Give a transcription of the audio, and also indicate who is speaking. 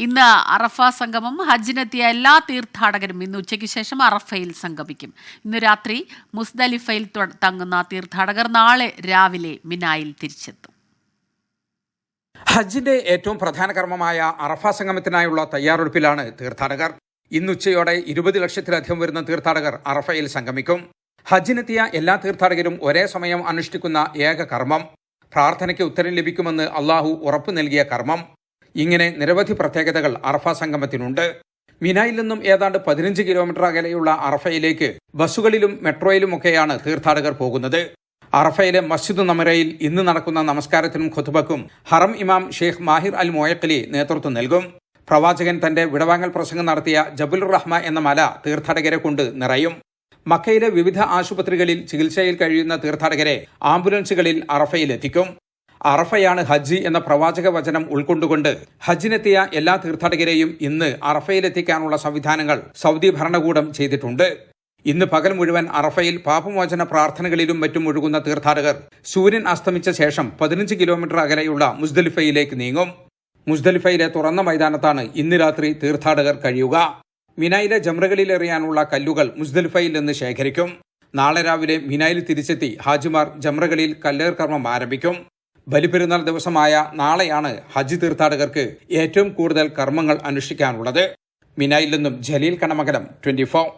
Speaker 1: ഇന്ന് അറഫ സംഗമം. ഹജ്ജിനെത്തിയ എല്ലാ തീർത്ഥാടകരും ഇന്ന് ഉച്ചയ്ക്ക് ശേഷം അറഫയിൽ സംഗമിക്കും. ഇന്ന് രാത്രി മുസ്ദലിഫയിൽ തങ്ങുന്ന തീർത്ഥാടകർ നാളെ രാവിലെ മിനായിൽ തിരിച്ചെത്തും.
Speaker 2: ഹജ്ജിന്റെ ഏറ്റവും പ്രധാന കർമ്മമായ അറഫ സംഗമത്തിനായുള്ള തയ്യാറെടുപ്പിലാണ് തീർത്ഥാടകർ. ഇന്ന് ഉച്ചയോടെ 20 ലക്ഷത്തിലധികം വരുന്ന തീർത്ഥാടകർ അറഫയിൽ സംഗമിക്കും. ഹജ്ജിനെത്തിയ എല്ലാ തീർത്ഥാടകരും ഒരേ സമയം അനുഷ്ഠിക്കുന്ന ഏക കർമ്മം, പ്രാർത്ഥനയ്ക്ക് ഉത്തരം ലഭിക്കുമെന്ന് അള്ളാഹു ഉറപ്പു നൽകിയ കർമ്മം. ഇങ്ങനെ നിരവധി പ്രത്യേകതകൾ അറഫ സംഗമത്തിനുണ്ട്. മിനായിൽ നിന്നും ഏതാണ്ട് 15 കിലോമീറ്റർ അകലെയുള്ള അറഫയിലേക്ക് ബസ്സുകളിലും മെട്രോയിലുമൊക്കെയാണ് തീർത്ഥാടകർ പോകുന്നത്. അറഫയിലെ മസ്ജിദ് നമറയിൽ ഇന്ന് നടക്കുന്ന നമസ്കാരത്തിനും ഖുതുബക്കും ഹറം ഇമാം ഷെയ്ഖ് മാഹിർ അൽ മൊയക്കലി നേതൃത്വം നൽകും. പ്രവാചകൻ തന്റെ വിടവാങ്ങൽ പ്രസംഗം നടത്തിയ ജബലുർ റഹ്മ എന്ന മല തീർത്ഥാടകരെ കൊണ്ട് നിറയും. മക്കയിലെ വിവിധ ആശുപത്രികളിൽ ചികിത്സയിൽ കഴിയുന്ന തീർത്ഥാടകരെ ആംബുലൻസുകളിൽ അറഫയിലെത്തിക്കും. അറഫയാണ് ഹജ്ജ് എന്ന പ്രവാചക വചനം ഉൾക്കൊണ്ടുകൊണ്ട് ഹജ്ജിനെത്തിയ എല്ലാ തീർത്ഥാടകരെയും ഇന്ന് അറഫയിലെത്തിക്കാനുള്ള സംവിധാനങ്ങൾ സൗദി ഭരണകൂടം ചെയ്തിട്ടുണ്ട്. ഇന്ന് പകൽ മുഴുവൻ അറഫയിൽ പാപമോചന പ്രാർത്ഥനകളിലും മറ്റും ഒഴുകുന്ന തീർത്ഥാടകർ സൂര്യൻ അസ്തമിച്ച ശേഷം 15 കിലോമീറ്റർ അകലെയുള്ള മുസ്ദലിഫയിലേക്ക് നീങ്ങും. മുസ്ദലിഫയിലെ തുറന്ന മൈതാനത്താണ് ഇന്ന് രാത്രി തീർത്ഥാടകർ കഴിയുക. മിനായിലെ ജംറകളിലെറിയാനുള്ള കല്ലുകൾ മുസ്ദലിഫയിൽ നിന്ന് ശേഖരിക്കും. നാളെ രാവിലെ മിനായിൽ തിരിച്ചെത്തി ഹാജിമാർ ജംറകളിൽ കല്ലേർ കർമ്മം ആരംഭിക്കും. ബലിപെരുന്നാൾ ദിവസമായ നാളെയാണ് ഹജ്ജ് തീർത്ഥാടകർക്ക് ഏറ്റവും കൂടുതൽ കർമ്മങ്ങൾ അനുഷ്ഠിക്കാനുള്ളത്. മിനായിൽ നിന്നും ജലീൽ കണമകലം, 24.